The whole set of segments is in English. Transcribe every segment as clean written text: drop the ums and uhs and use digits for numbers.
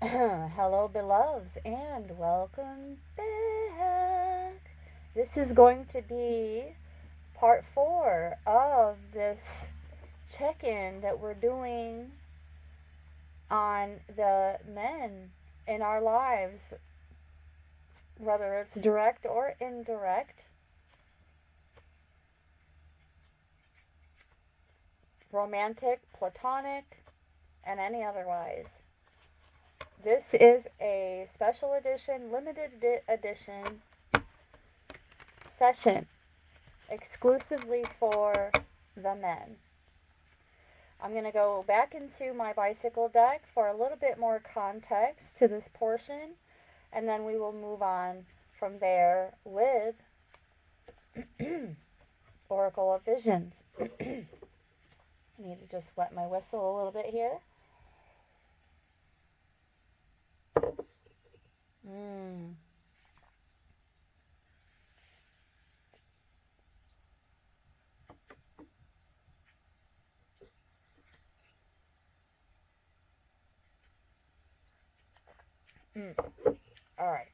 Hello, beloveds, and welcome back. This is going to be part 4 of this check in that we're doing on the men in our lives, whether it's direct or indirect, romantic, platonic, and any otherwise. This is a special edition, limited edition session exclusively for the men. I'm going to go back into my bicycle deck for a little bit more context to this portion, and then we will move on from there with Oracle of Visions. I need to just wet my whistle a little bit here. All right.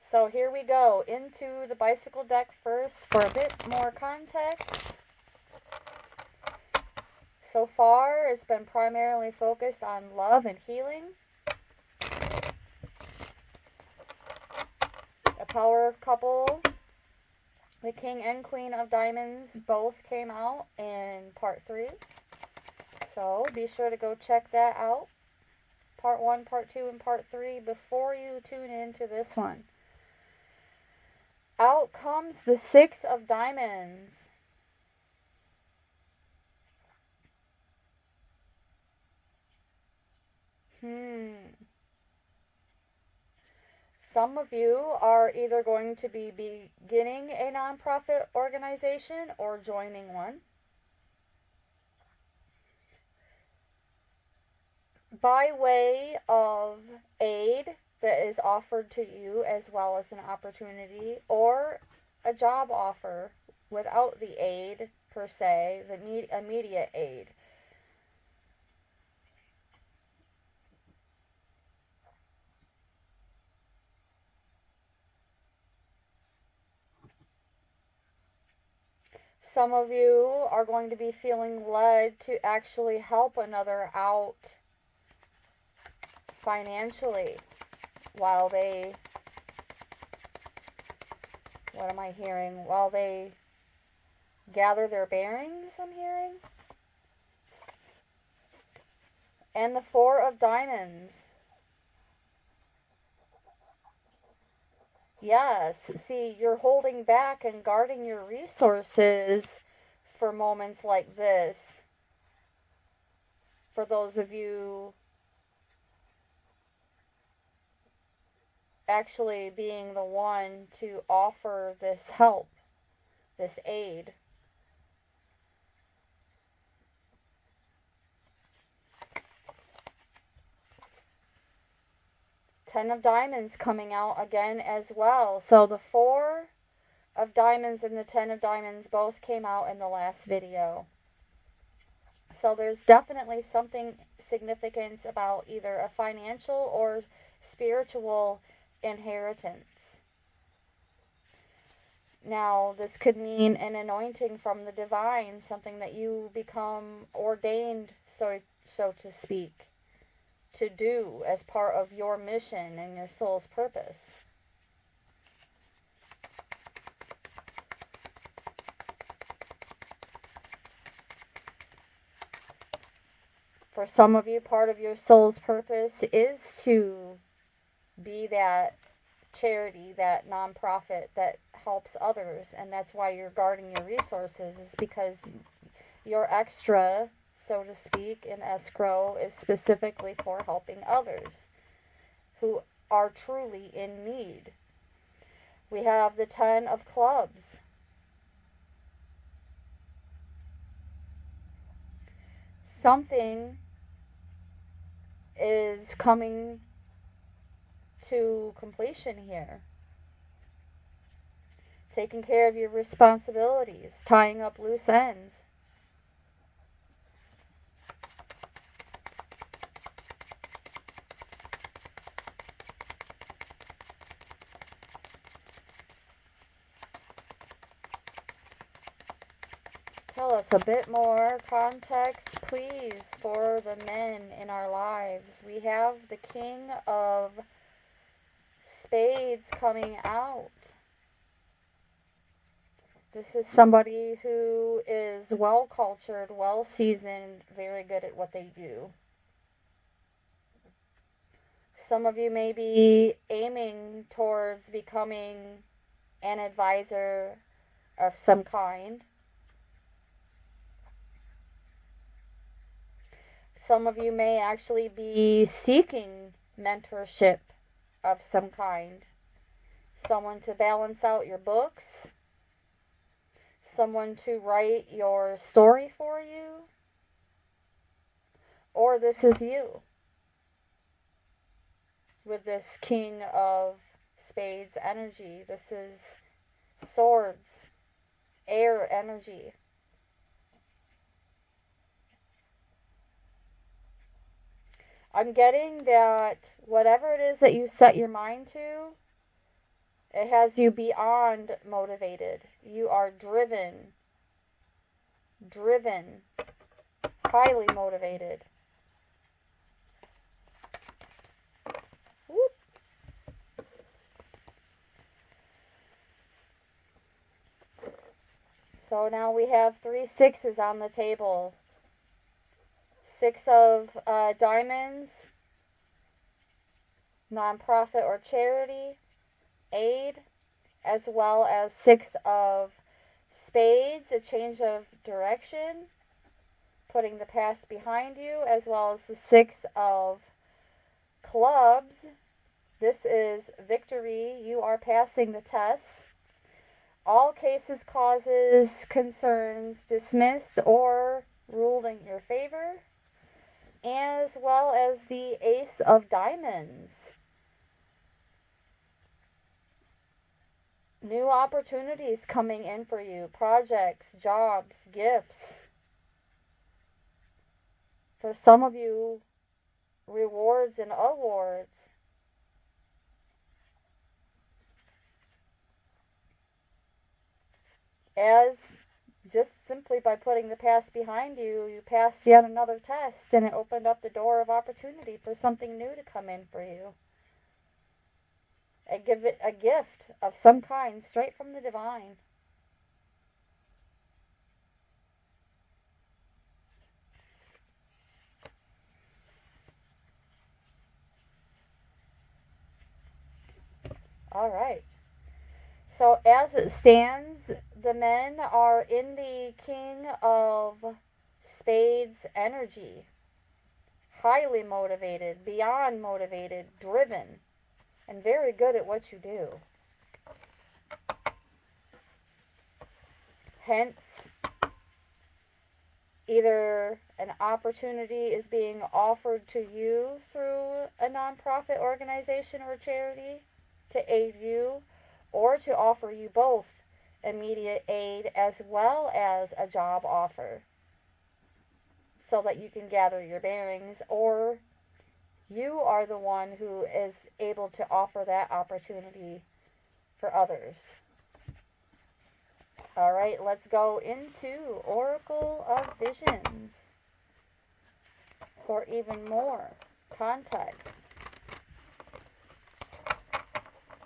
So here we go into the bicycle deck first for a bit more context. So far, it's been primarily focused on love and healing. A power couple, the King and Queen of Diamonds, both came out in part 3. So be sure to go check that out. Part 1, part 2, and part 3 before you tune into this one. Out comes the 6 of Diamonds. Some of you are either going to be beginning a nonprofit organization or joining one. By way of aid that is offered to you, as well as an opportunity or a job offer without the aid per se, the immediate aid. Some of you are going to be feeling led to actually help another out financially while they, what am I hearing? While they gather their bearings, I'm hearing. And the 4 of Diamonds. Yes, see, you're holding back and guarding your resources for moments like this. For those of you actually being the one to offer this help, this aid. Ten of Diamonds coming out again as well. So the 4 of Diamonds and the 10 of Diamonds both came out in the last video. So there's definitely something significant about either a financial or spiritual inheritance. Now, this could mean an anointing from the divine, something that you become ordained, so to speak, to do as part of your mission and your soul's purpose. For some of you, part of your soul's purpose is to be that charity, that nonprofit that helps others, and that's why you're guarding your resources, is because your extra, so to speak, in escrow is specifically for helping others who are truly in need. We have the 10 of Clubs. Something is coming to completion here. Taking care of your responsibilities, tying up loose ends. us a bit more context, please, for the men in our lives. We have the King of Spades coming out. This is somebody who is well cultured, well seasoned, very good at what they do. Some of you may be aiming towards becoming an advisor of some kind. Some of you may actually be seeking mentorship of some kind. Someone to balance out your books. Someone to write your story for you. Or this is you. With this King of Spades energy. This is swords, air energy. I'm getting that whatever it is that you set your mind to, it has you beyond motivated. You are driven, highly motivated. Whoop. So now we have 3 sixes on the table. 6 of diamonds, nonprofit or charity, aid, as well as 6 of spades, a change of direction, putting the past behind you, as well as the 6 of clubs. This is victory. You are passing the test. All cases, causes, concerns dismissed or ruled in your favor, as well as the Ace of Diamonds. New opportunities coming in for you. Projects, jobs, gifts. For some of you, rewards and awards. As just simply by putting the past behind you, you passed yet another test, and it opened up the door of opportunity for something new to come in for you. A gift of some kind, straight from the divine. All right. So as it stands, the men are in the King of Spades energy. Highly motivated, beyond motivated, driven, and very good at what you do. Hence, either an opportunity is being offered to you through a nonprofit organization or charity to aid you, or to offer you both immediate aid as well as a job offer so that you can gather your bearings, or you are the one who is able to offer that opportunity for others. All right, let's go into Oracle of Visions for even more context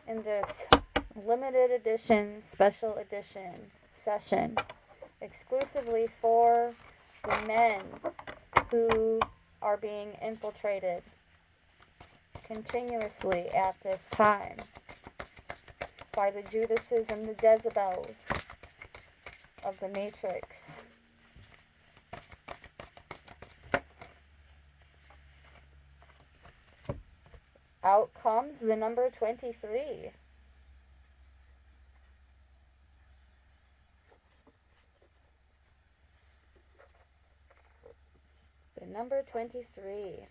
in this limited edition, special edition session exclusively for the men who are being infiltrated continuously at this time by the Judases and the Jezebels of the Matrix. Out comes the number 23. The number 23.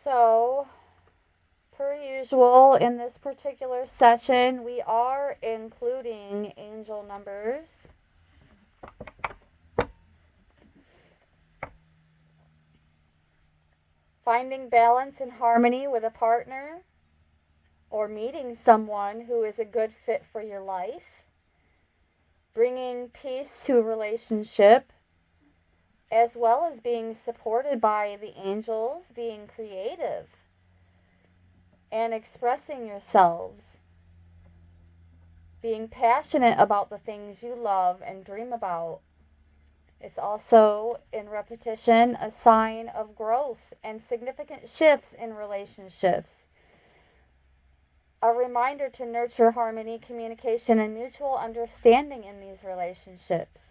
So, per usual, in this particular session, we are including angel numbers. Finding balance and harmony with a partner. or meeting someone who is a good fit for your life, bringing peace to a relationship, as well as being supported by the angels, being creative, and expressing yourselves, being passionate about the things you love and dream about. It's also, in repetition, a sign of growth and significant shifts in relationships. A reminder to nurture harmony, communication, and mutual understanding in these relationships.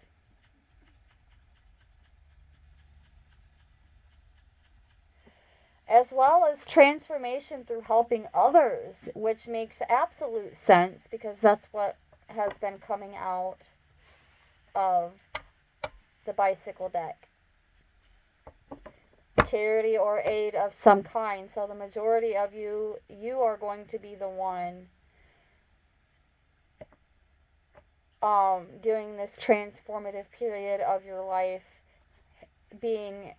As well as transformation through helping others, which makes absolute sense because that's what has been coming out of the bicycle deck. Charity or aid of some kind. So the majority of you are going to be the one during this transformative period of your life, being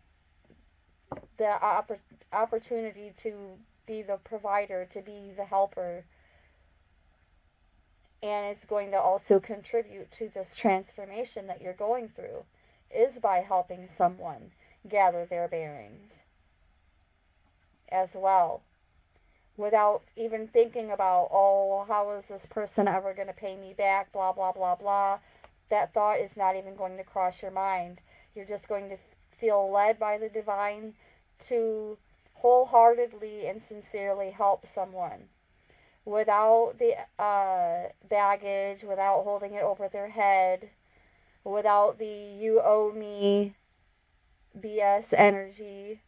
the opportunity to be the provider, to be the helper. And it's going to also contribute to this transformation that you're going through, is by helping someone gather their bearings as well, without even thinking about, oh, how is this person ever going to pay me back, blah, blah, blah, blah. That thought is not even going to cross your mind. You're just going to feel led by the divine to wholeheartedly and sincerely help someone without the baggage, without holding it over their head, without the you owe me BS energy.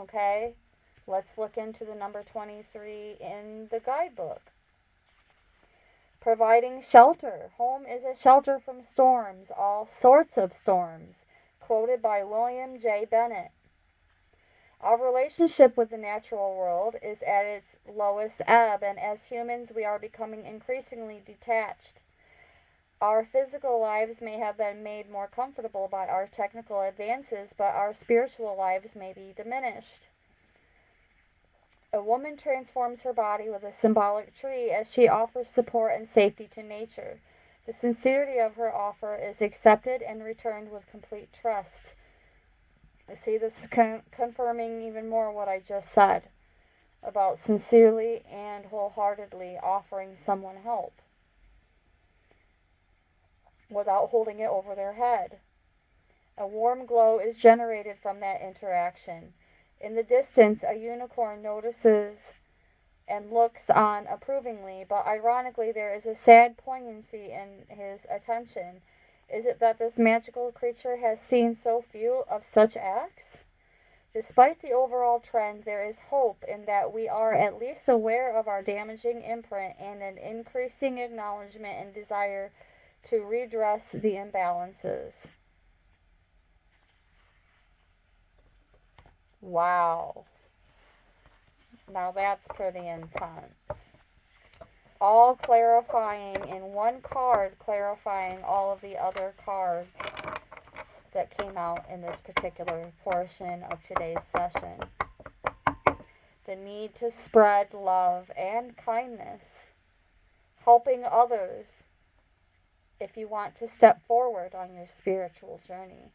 Okay, let's look into the number 23 in the guidebook. Providing shelter. Home is a shelter from storms, all sorts of storms. Quoted by William J. Bennett. Our relationship with the natural world is at its lowest ebb, and as humans we are becoming increasingly detached. Our physical lives may have been made more comfortable by our technical advances, but our spiritual lives may be diminished. A woman transforms her body with a symbolic tree as she offers support and safety to nature. The sincerity of her offer is accepted and returned with complete trust. See, this is confirming even more what I just said about sincerely and wholeheartedly offering someone help without holding it over their head. A warm glow is generated from that interaction. In the distance, a unicorn notices and looks on approvingly, but ironically there is a sad poignancy in his attention. Is it that this magical creature has seen so few of such acts? Despite the overall trend, there is hope in that we are at least aware of our damaging imprint and an increasing acknowledgement and desire to redress the imbalances. Wow. Now that's pretty intense. All clarifying in one card, clarifying all of the other cards that came out in this particular portion of today's session. The need to spread love and kindness, helping others if you want to step forward on your spiritual journey.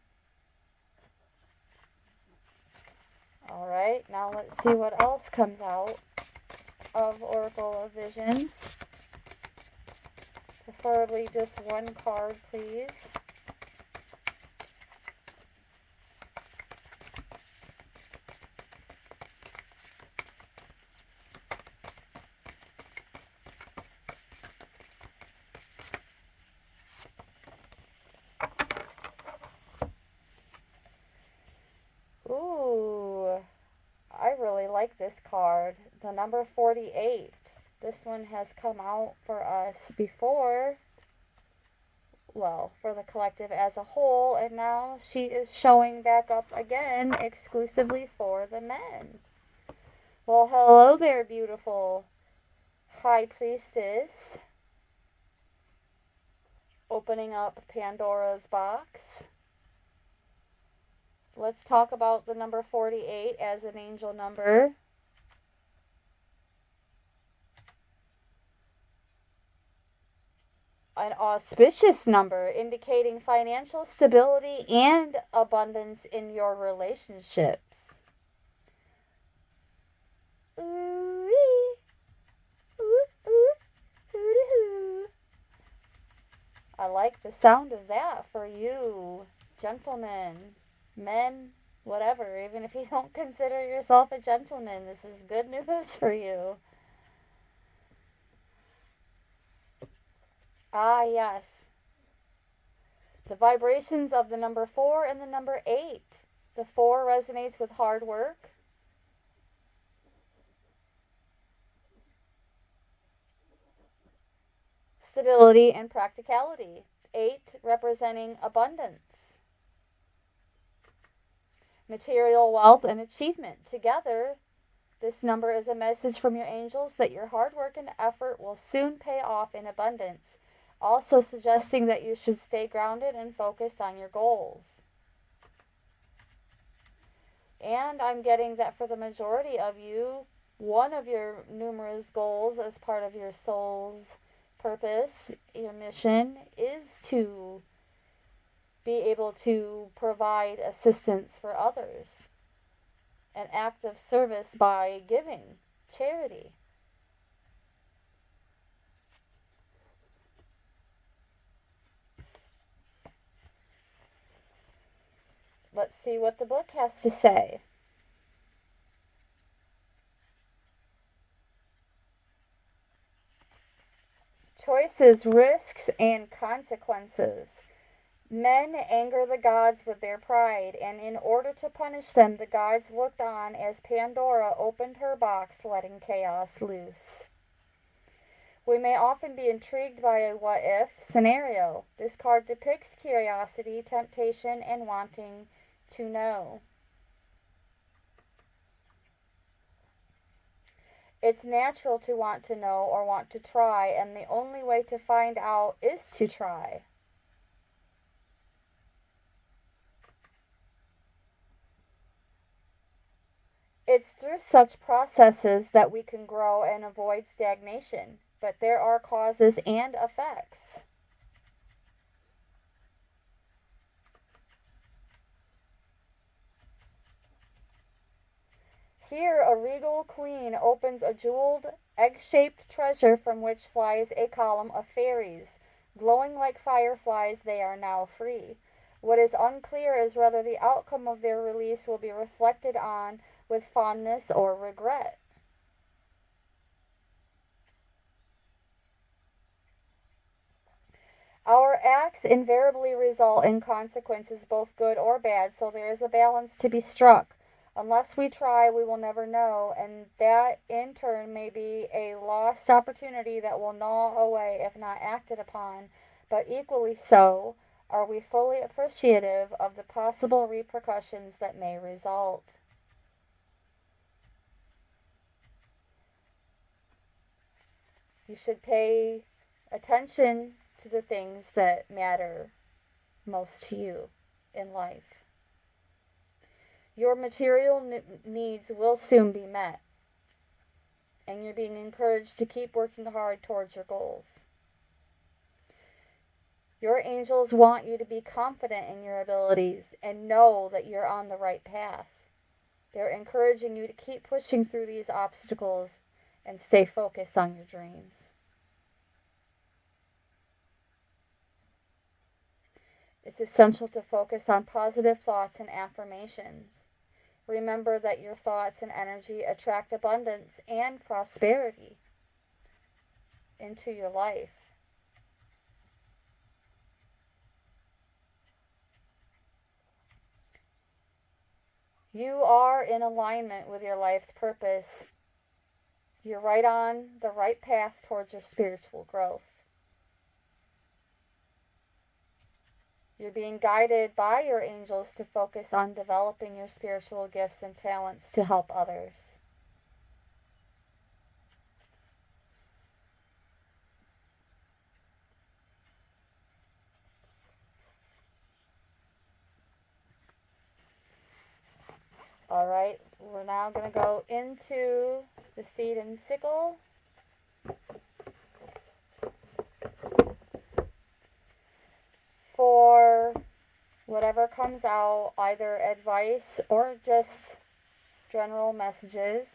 Alright, now let's see what else comes out of Oracle of Visions. Preferably just one card, please. Ooh, I really like this card. The number 48. This one has come out for us before. Well, for the collective as a whole, and now she is showing back up again exclusively for the men. Well, hello there, beautiful High Priestess. Opening up Pandora's box. Let's talk about the number 48 as an angel number. An auspicious number indicating financial stability and abundance in your relationships. Ooh-wee. Ooh, ooh, hoo-dee-hoo. I like the sound of that for you, gentlemen, men, whatever. Even if you don't consider yourself a gentleman, this is good news for you. Ah, yes. The vibrations of the number 4 and the number 8. The 4 resonates with hard work. Stability and practicality. 8 representing abundance. Material wealth and achievement. Together, this number is a message from your angels that your hard work and effort will soon pay off in abundance, also suggesting that you should stay grounded and focused on your goals. And I'm getting that for the majority of you, one of your numerous goals as part of your soul's purpose, your mission, is to be able to provide assistance for others. An act of service by giving, charity. Let's see what the book has to say. Choices, risks, and consequences. Men anger the gods with their pride, and in order to punish them, the gods looked on as Pandora opened her box, letting chaos loose. We may often be intrigued by a what-if scenario. This card depicts curiosity, temptation, and wanting to know. It's natural to want to know or want to try, and the only way to find out is to try. It's through such processes that we can grow and avoid stagnation, but there are causes and effects. Here, a regal queen opens a jeweled, egg-shaped treasure from which flies a column of fairies. Glowing like fireflies, they are now free. What is unclear is whether the outcome of their release will be reflected on with fondness or regret. Our acts invariably result in consequences, both good or bad, so there is a balance to be struck. Unless we try, we will never know, and that in turn may be a lost opportunity that will gnaw away if not acted upon. But equally so, are we fully appreciative of the possible repercussions that may result? You should pay attention to the things that matter most to you in life. Your material needs will soon be met, and you're being encouraged to keep working hard towards your goals. Your angels want you to be confident in your abilities and know that you're on the right path. They're encouraging you to keep pushing through these obstacles and stay focused on your dreams. It's essential to focus on positive thoughts and affirmations. Remember that your thoughts and energy attract abundance and prosperity into your life. You are in alignment with your life's purpose. You're right on the right path towards your spiritual growth. You're being guided by your angels to focus on developing your spiritual gifts and talents to help others. All right, we're now going to go into the seed and sickle. for whatever comes out, either advice or just general messages,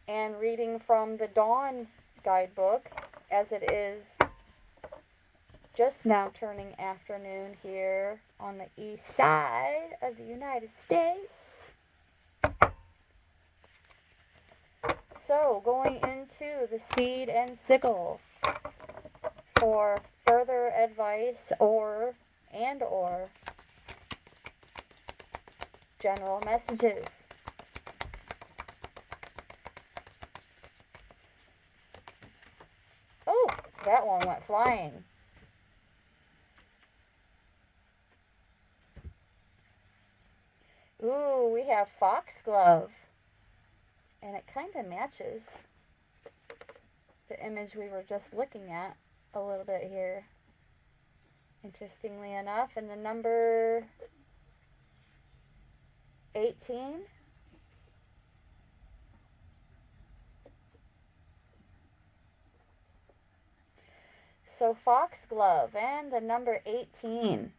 and reading from the Dawn guidebook, as it is just now turning afternoon here on the east side of the United States. So, going into the seed and sickle for further advice or general messages. Oh, that one went flying. Ooh, we have foxglove. And it kind of matches the image we were just looking at a little bit here. Interestingly enough, and the number 18. So foxglove and the number 18.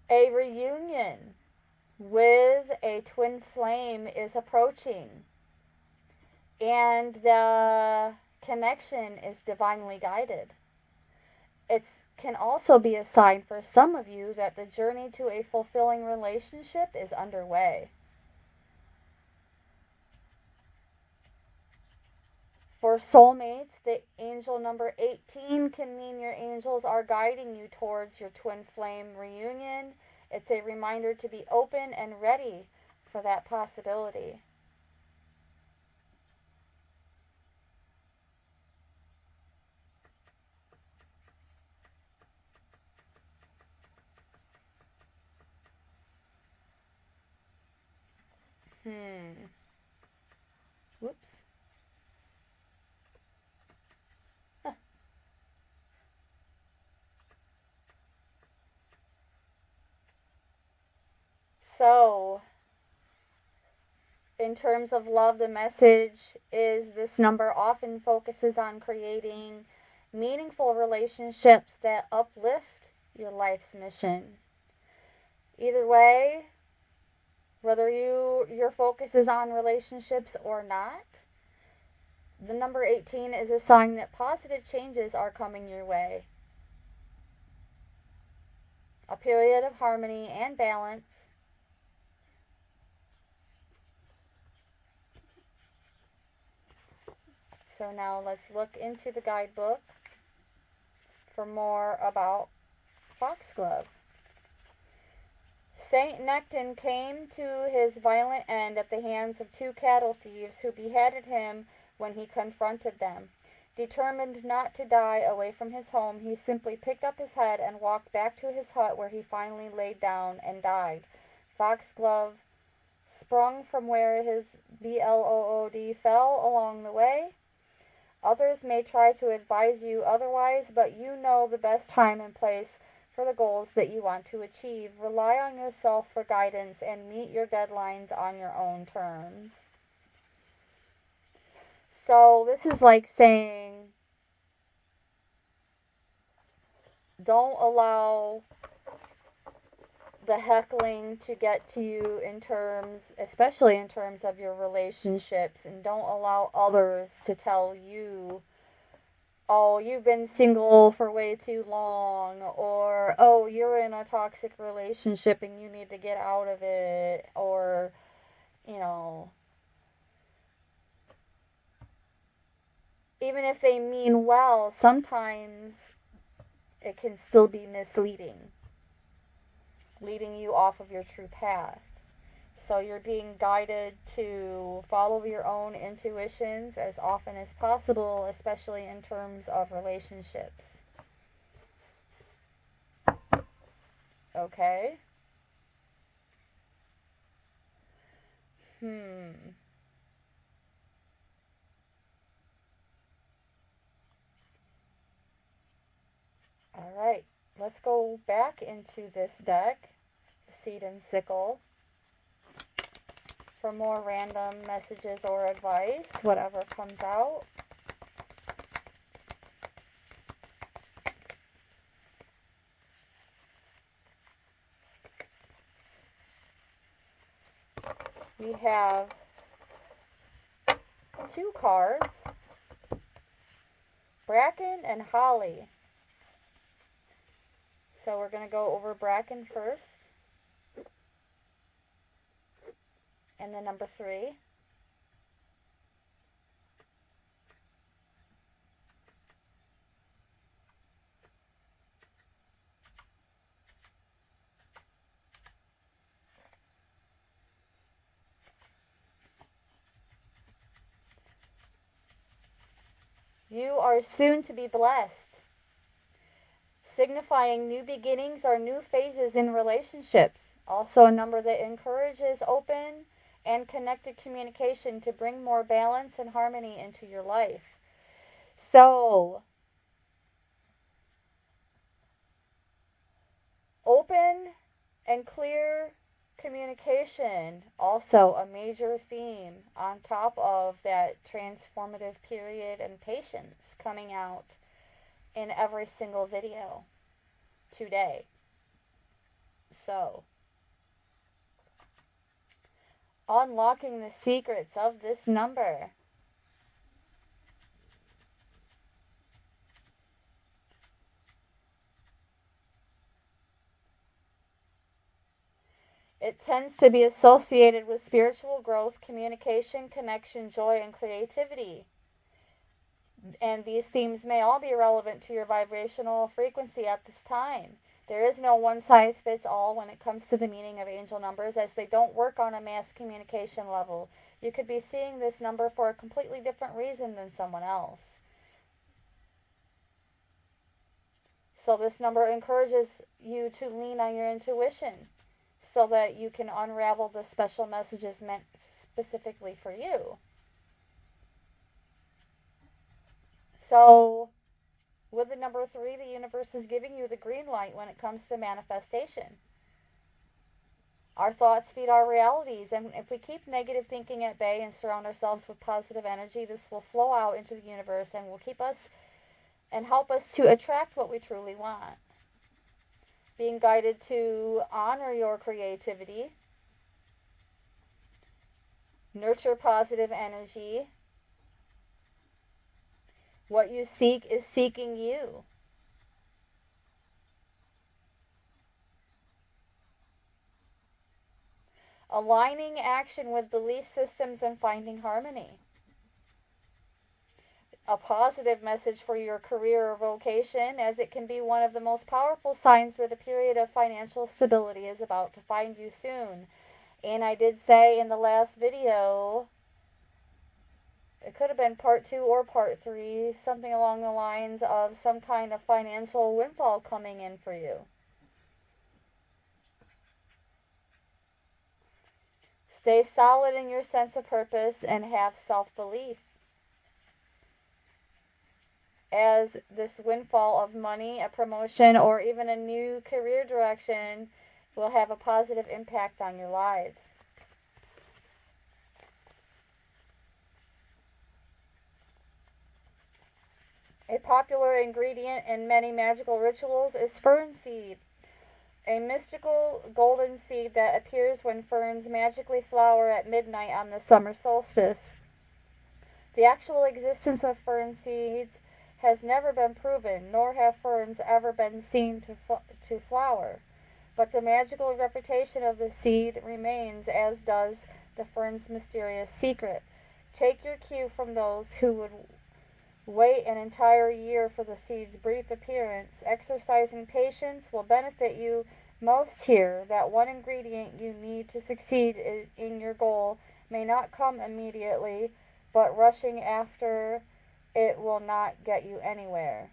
A reunion with a twin flame is approaching, and the connection is divinely guided. It can also be a sign for some of you that the journey to a fulfilling relationship is underway. For soulmates, the angel number 18 can mean your angels are guiding you towards your twin flame reunion. It's a reminder to be open and ready for that possibility. Whoops. So, in terms of love, the message is this number often focuses on creating meaningful relationships that uplift your life's mission. Either way, whether your focus is on relationships or not, the number 18 is a sign that positive changes are coming your way. A period of harmony and balance. So now let's look into the guidebook for more about foxglove. Saint Necton came to his violent end at the hands of two cattle thieves who beheaded him when he confronted them. Determined not to die away from his home, he simply picked up his head and walked back to his hut, where he finally laid down and died. Foxglove sprung from where his blood fell along the way. Others may try to advise you otherwise, but you know the best time and place for the goals that you want to achieve. Rely on yourself for guidance and meet your deadlines on your own terms. So this is like saying, don't allow the heckling to get to you especially in terms of your relationships, and don't allow others to tell you, oh, you've been single for way too long, or, oh, you're in a toxic relationship and you need to get out of it, or, even if they mean well, sometimes it can still be misleading, leading you off of your true path. So you're being guided to follow your own intuitions as often as possible, especially in terms of relationships. Okay? All right. Let's go back into this deck, Seed and Sickle, for more random messages or advice, whatever comes out. We have 2 cards, Bracken and Holly. So we're going to go over Bracken first, and then number 3. You are soon to be blessed, signifying new beginnings or new phases in relationships. Also a number that encourages open and connected communication to bring more balance and harmony into your life. So, open and clear communication, also a major theme on top of that transformative period and patience coming out in every single video today. So, unlocking the secrets of this number. It tends to be associated with spiritual growth, communication, connection, joy, and creativity. And these themes may all be relevant to your vibrational frequency at this time. There is no one size fits all when it comes to the meaning of angel numbers, as they don't work on a mass communication level. You could be seeing this number for a completely different reason than someone else. So this number encourages you to lean on your intuition so that you can unravel the special messages meant specifically for you. So, with the number 3, the universe is giving you the green light when it comes to manifestation. Our thoughts feed our realities, and if we keep negative thinking at bay and surround ourselves with positive energy, this will flow out into the universe and will keep us and help us to attract what we truly want. Being guided to honor your creativity, nurture positive energy. What you seek is seeking you. Aligning action with belief systems and finding harmony. A positive message for your career or vocation, as it can be one of the most powerful signs that a period of financial stability is about to find you soon. And I did say in the last video, it could have been part 2 or part 3, something along the lines of some kind of financial windfall coming in for you. Stay solid in your sense of purpose and have self-belief, as this windfall of money, a promotion, or even a new career direction will have a positive impact on your lives. A popular ingredient in many magical rituals is fern seed, a mystical golden seed that appears when ferns magically flower at midnight on the summer solstice. The actual existence of fern seeds has never been proven, nor have ferns ever been seen to flower. But the magical reputation of the seed remains, as does the fern's mysterious secret. Take your cue from those who would wait an entire year for the seed's brief appearance. Exercising patience will benefit you most here. That one ingredient you need to succeed in your goal may not come immediately, but rushing after it will not get you anywhere.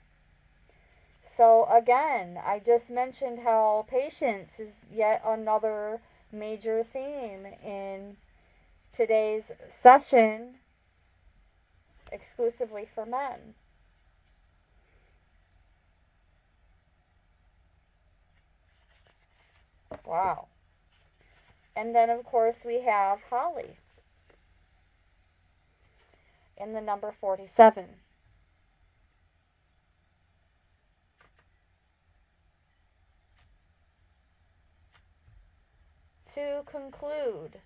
So again, I just mentioned how patience is yet another major theme in today's session exclusively for men. Wow. And then, of course, we have Holly in the number 47. To conclude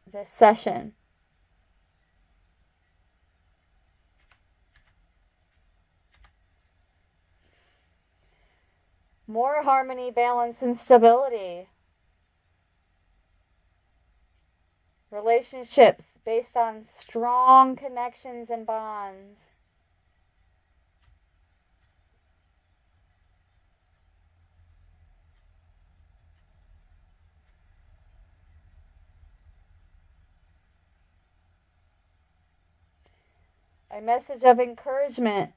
this session, more harmony, balance, and stability. Relationships based on strong connections and bonds. A message of encouragement,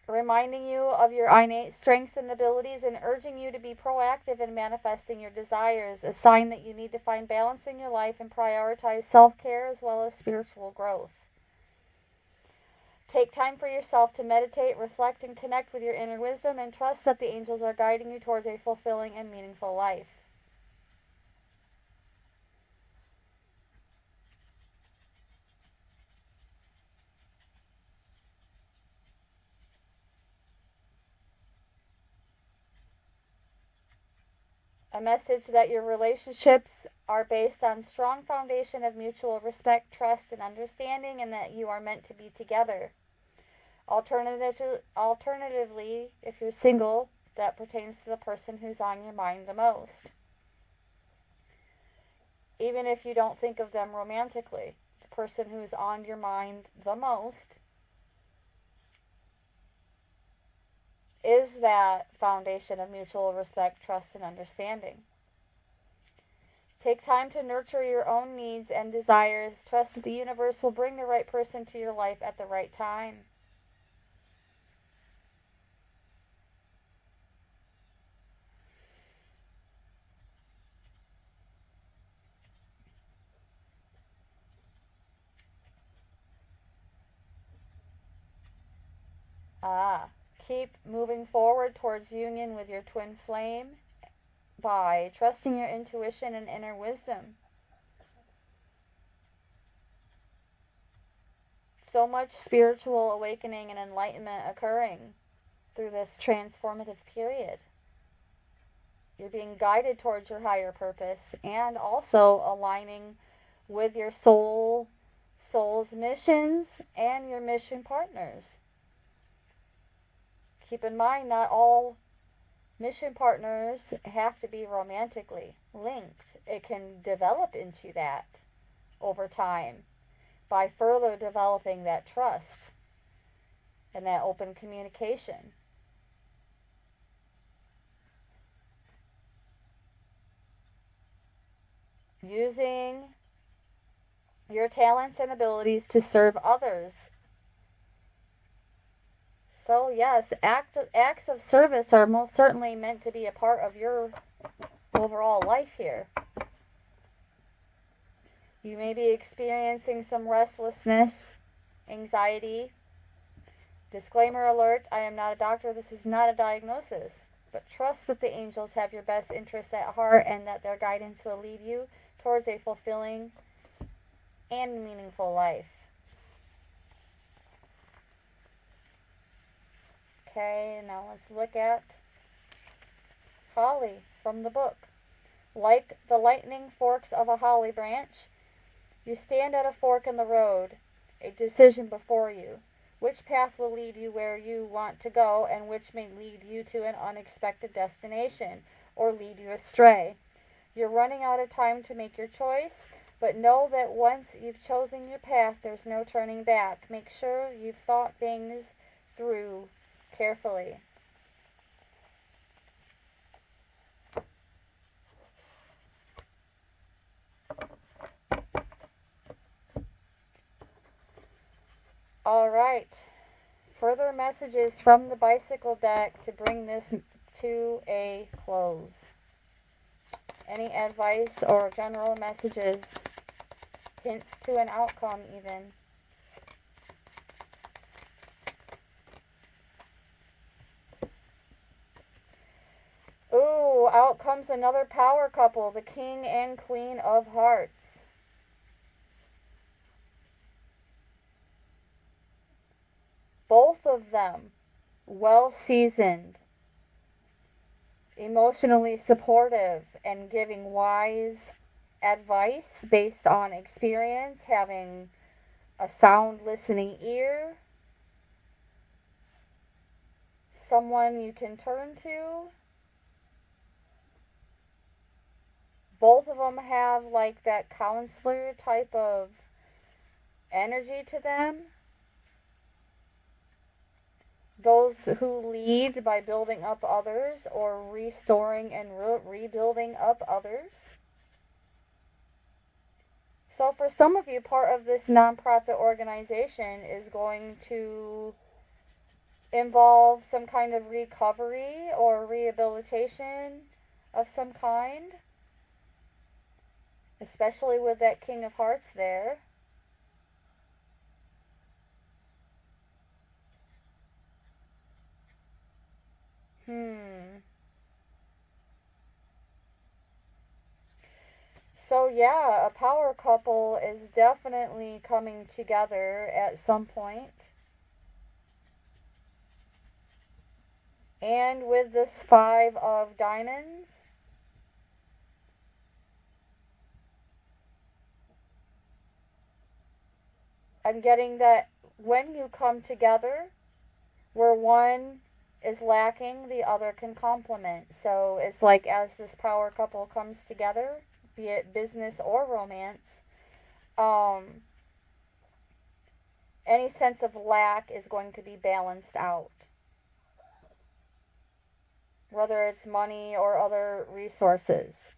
reminding you of your innate strengths and abilities and urging you to be proactive in manifesting your desires, a sign that you need to find balance in your life and prioritize self-care as well as spiritual growth. Take time for yourself to meditate, reflect, and connect with your inner wisdom, and trust that the angels are guiding you towards a fulfilling and meaningful life. A message that your relationships are based on strong foundation of mutual respect, trust, and understanding, and that you are meant to be together. Alternatively, if you're single, that pertains to the person who's on your mind the most. Even if you don't think of them romantically, the person who's on your mind the most is that foundation of mutual respect, trust, and understanding. Take time to nurture your own needs and desires. Trust that the universe will bring the right person to your life at the right time. Keep moving forward towards union with your twin flame by trusting your intuition and inner wisdom. So much spiritual awakening and enlightenment occurring through this transformative period. You're being guided towards your higher purpose and also aligning with your soul's missions and your mission partners. Keep in mind, not all mission partners have to be romantically linked. It can develop into that over time by further developing that trust and that open communication. Using your talents and abilities to serve others. So yes, acts of service are most certainly meant to be a part of your overall life here. You may be experiencing some restlessness, anxiety. Disclaimer alert, I am not a doctor, this is not a diagnosis. But trust that the angels have your best interests at heart and that their guidance will lead you towards a fulfilling and meaningful life. Okay, now let's look at holly from the book. Like the lightning forks of a holly branch, you stand at a fork in the road, a decision before you. Which path will lead you where you want to go, and which may lead you to an unexpected destination or lead you astray. You're running out of time to make your choice, but know that once you've chosen your path, there's no turning back. Make sure you've thought things through carefully. All right. Further messages from the bicycle deck to bring this to a close. Any advice or general messages? Hints to an outcome, even. Ooh, out comes another power couple, the King and Queen of Hearts. Both of them well seasoned, emotionally supportive, and giving wise advice based on experience, having a sound listening ear, someone you can turn to. Both of them have like that counselor type of energy to them. Those who lead by building up others or restoring and rebuilding up others. So for some of you, part of this nonprofit organization is going to involve some kind of recovery or rehabilitation of some kind, especially with that King of Hearts there. So yeah, a power couple is definitely coming together at some point. And with this 5 of diamonds, I'm getting that when you come together, where one is lacking, the other can complement. So it's like as this power couple comes together, be it business or romance, any sense of lack is going to be balanced out. Whether it's money or other resources.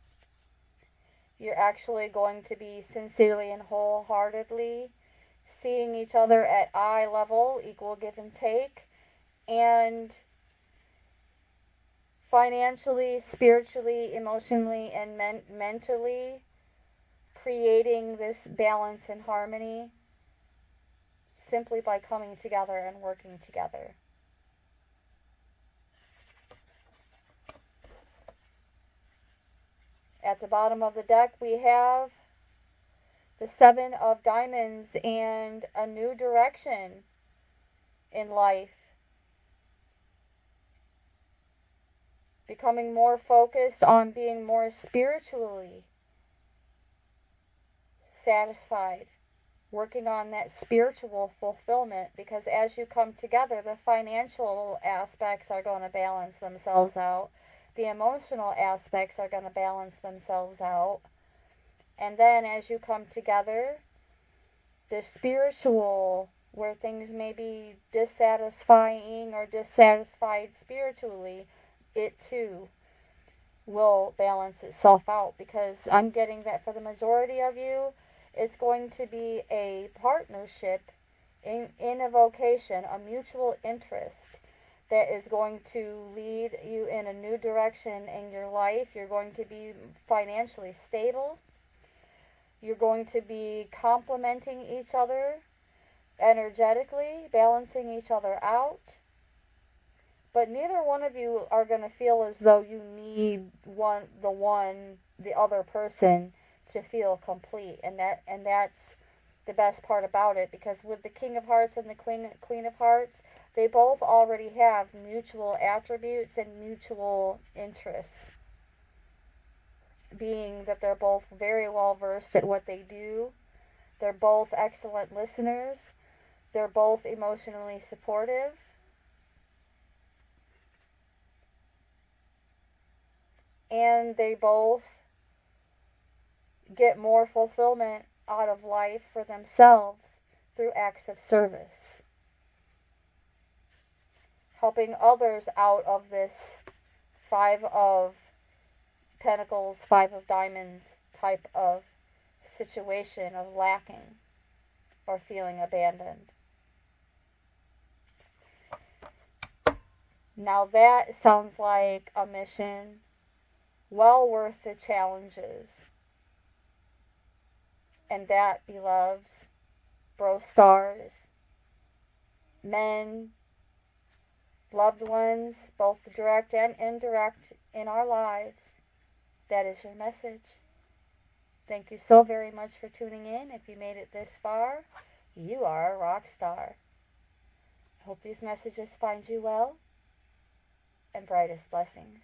You're actually going to be sincerely and wholeheartedly seeing each other at eye level, equal give and take, and financially, spiritually, emotionally, and mentally creating this balance and harmony simply by coming together and working together. At the bottom of the deck, we have the 7 of diamonds and a new direction in life. Becoming more focused on being more spiritually satisfied. Working on that spiritual fulfillment, because as you come together, the financial aspects are going to balance themselves out. The emotional aspects are going to balance themselves out. And then as you come together, the spiritual, where things may be dissatisfying or dissatisfied spiritually, it too will balance itself out, because I'm getting that for the majority of you, it's going to be a partnership in a vocation, a mutual interest that is going to lead you in a new direction in your life. You're going to be financially stable. You're going to be complementing each other energetically, balancing each other out. But neither one of you are going to feel as though you need the other person to feel complete. And that's the best part about it, because with the King of Hearts and the Queen of Hearts, they both already have mutual attributes and mutual interests. Being that they're both very well versed at what they do. They're both excellent listeners. They're both emotionally supportive. And they both get more fulfillment out of life for themselves through acts of service. Helping others out of this 5 of Pentacles, 5 of Diamonds type of situation of lacking or feeling abandoned. Now that sounds like a mission well worth the challenges. And that, beloveds, bro stars, men, loved ones, both direct and indirect in our lives, that is your message. Thank you so very much for tuning in. If you made it this far, you are a rock star. I hope these messages find you well, and brightest blessings.